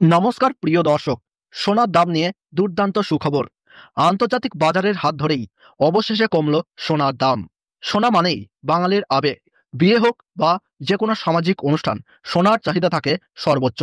নমস্কার প্রিয় দর্শক, সোনার দাম নিয়ে দুর্দান্ত সুখবর। আন্তর্জাতিক বাজারের হাত ধরেই অবশেষে কমল সোনার দাম। সোনা মানেই বাঙালির আবেগ। বিয়ে হোক বা যে কোনো সামাজিক অনুষ্ঠান, সোনার চাহিদা থাকে সর্বোচ্চ।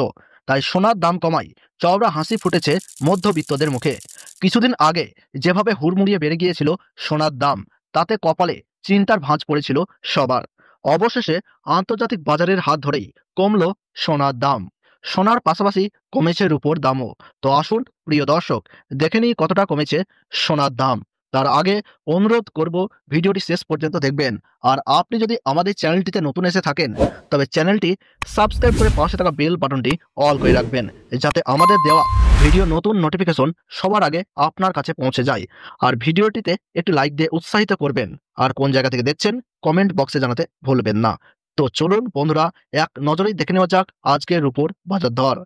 তাই সোনার দাম কমায় চওড়া হাসি ফুটেছে মধ্যবিত্তদের মুখে। কিছুদিন আগে যেভাবে হুড়মুড়িয়ে বেড়ে গিয়েছিল সোনার দাম, তাতে কপালে চিন্তার ভাঁজ পড়েছিল সবার। অবশেষে আন্তর্জাতিক বাজারের হাত ধরেই কমল সোনার দাম। সোনার পাশাপাশি কমেছে রূপোর দামও। তো আসুন প্রিয় দর্শক, দেখে নিই কতটা কমেছে সোনার দাম। তার আগে অনুরোধ করব, ভিডিওটি শেষ পর্যন্ত দেখবেন। আর আপনি যদি আমাদের চ্যানেলটিতে নতুন এসে থাকেন, তবে চ্যানেলটি সাবস্ক্রাইব করে পাশে থাকা বেল বাটনটি অল করে রাখবেন, যাতে আমাদের দেওয়া ভিডিও নতুন নোটিফিকেশন সবার আগে আপনার কাছে পৌঁছে যায়। আর ভিডিওটিতে একটি লাইক দিয়ে উৎসাহিত করবেন। আর কোন জায়গা থেকে দেখছেন কমেন্ট বক্সে জানাতে ভুলবেন না। তো চলুন বন্ধুরা, এক নজরেই দেখে নেওয়া যাক আজকের রুপোর বাজার দর।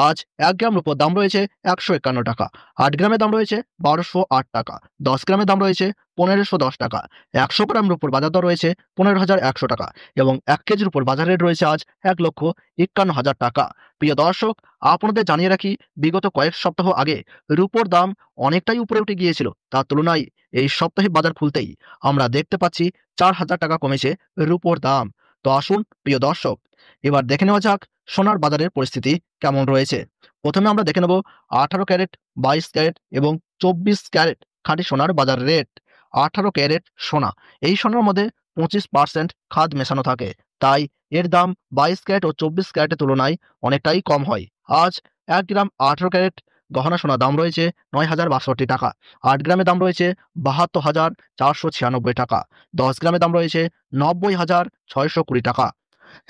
আজ ১ গ্রাম রুপোর দাম রয়েছে ১৫১ টাকা। ৮ গ্রামের দাম রয়েছে ১২০৮ টাকা। ১০ গ্রামের দাম রয়েছে ১৫১০ টাকা। ১০০ গ্রাম রুপোর বাজার দর রয়েছে ১৫,১০০ টাকা। এবং ১ কেজির উপর বাজার রেট রয়েছে আজ ১,৫১,০০০ টাকা। প্রিয় দর্শক, আপনাদের জানিয়ে রাখি, বিগত কয়েক সপ্তাহ আগে রুপোর দাম অনেকটাই উপরে উঠে গিয়েছিল। তার তুলনায় এই সপ্তাহে বাজার খুলতেই আমরা দেখতে পাচ্ছি ৪,০০০ টাকা কমেছে রুপোর দাম। তো আসুন প্রিয় দর্শক, এবার দেখে নেওয়া যাক সোনার বাজারের পরিস্থিতি কেমন রয়েছে। প্রথমে আমরা দেখে নেব ১৮ ক্যারেট, ২২ ক্যারেট এবং ২৪ ক্যারেট খাঁটি সোনার বাজার রেট। ১৮ ক্যারেট সোনা, এই সোনার মধ্যে ২৫% খাদ মেশানো থাকে, তাই এর দাম ২২ ক্যারেট ও ২৪ ক্যারেটের তুলনায় অনেকটাই কম হয়। আজ ১ গ্রাম ১৮ ক্যারেট গহনা সোনার দাম রয়েছে ৯,০৬২ টাকা। ৮ গ্রামের দাম রয়েছে ৭২,৪৯৬ টাকা। ১০ গ্রামের দাম রয়েছে ৯০,৬২০ টাকা।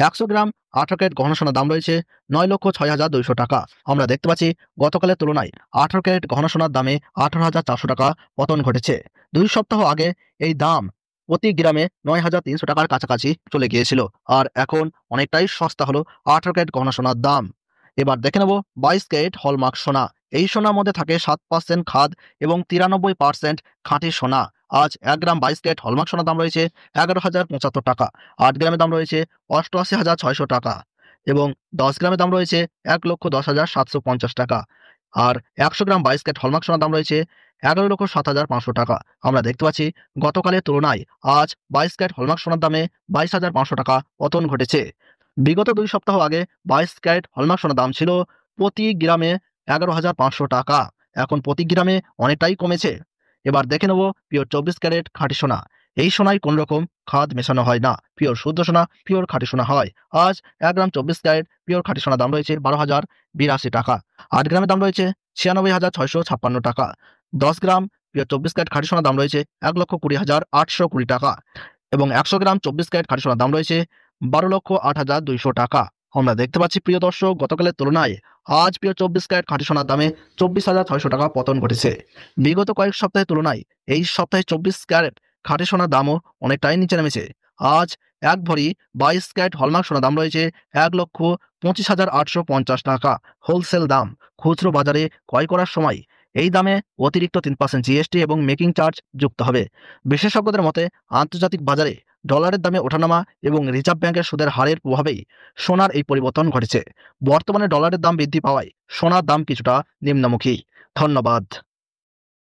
১০০ গ্রাম ১৮ ক্যারেট গহনা সোনার দাম রয়েছে ৯,০৬,২০০ টাকা। আমরা দেখতে পাচ্ছি গতকালের তুলনায় ১৮ ক্যারেট গহনা সোনার দামে ১৮,৪০০ টাকা পতন ঘটেছে। ২ সপ্তাহ আগে এই দাম প্রতি গ্রামে ৯,৩০০ টাকার কাছাকাছি চলে গিয়েছিল। আর এখন অনেকটাই সস্তা হলো ১৮ ক্যারেট গহনা সোনার দাম। এবার দেখে নেব ২২ ক্যারেট হলমার্ক সোনা। এই সোনার মধ্যে থাকে ৭% খাদ এবং ৯৩% খাঁটি সোনা। আজ ১ গ্রাম ২২ ক্যারেট হলমার্ক সোনার দাম রয়েছে ১১,০৭৫ টাকা। ৮ গ্রামের দাম রয়েছে ৮৮,৬০০ টাকা এবং ১০ গ্রামের দাম রয়েছে ১,১০,৭৫০ টাকা। আর ১০০ গ্রাম ২২ ক্যারেট হলমার্ক সোনার দাম রয়েছে ১১,০৭৫০০ টাকা। আমরা দেখতে পাচ্ছি গতকালের তুলনায় আজ ২২ ক্যারেট হলমার্ক সোনার দামে ২২,৫০০ টাকা পতন ঘটেছে। বিগত ২ সপ্তাহ আগে ২২ ক্যারেট হলমার্ক সোনার দাম ছিল প্রতি গ্রামে ১১,৫০০ টাকা। এখন প্রতি গ্রামে অনেকটাই কমেছে। এবার দেখে নেব পিওর ২৪ ক্যারেট খাঁটি সোনা। এই সোনায় কোনো রকম খাদ মেশানো হয় না, পিওর শুদ্ধ সোনা, পিওর খাঁটি সোনা হয়। আজ ১ গ্রাম ২৪ ক্যারেট পিওর খাঁটি সোনার দাম রয়েছে ১২,০৮২ টাকা। ৮ গ্রামের দাম রয়েছে ৯৬,৬৫৬ টাকা। ১০ গ্রাম পিওর ২৪ ক্যারেট খাঁটি সোনার দাম রয়েছে ১,২০,৮২০ টাকা এবং ১০০ গ্রাম ২৪ ক্যারেট খাঁটি সোনার দাম রয়েছে ১২,০৮,২০০ টাকা। আমরা দেখতে পাচ্ছি প্রিয় দর্শক, গতকালের তুলনায় আজ পিওর ২৪ ক্যারেট খাঁটি সোনার দামে ২৪,৬০০ টাকা পতন ঘটেছে। বিগত কয়েক সপ্তাহের তুলনায় এই সপ্তাহে ২৪ ক্যারেট খাঁটি সোনার দামও অনেকটাই নিচে নেমেছে। আজ ১ ভরি ২২ ক্যারেট হলমার্ক সোনার দাম রয়েছে ১,২৫,৮৫০ টাকা হোলসেল দাম। খুচরো বাজারে ক্রয় করার সময় এই দামে অতিরিক্ত ৩% জিএসটি এবং মেকিং চার্জ যুক্ত হবে। বিশেষজ্ঞদের মতে আন্তর্জাতিক বাজারে ডলারের দামে ওঠানামা এবং রিজার্ভ ব্যাংকের সুদের হারের প্রভাবেই সোনার এই পরিবর্তন ঘটেছে। বর্তমানে ডলারের দাম বৃদ্ধি পাওয়ায় সোনার দাম কিছুটা নিম্নমুখী। ধন্যবাদ।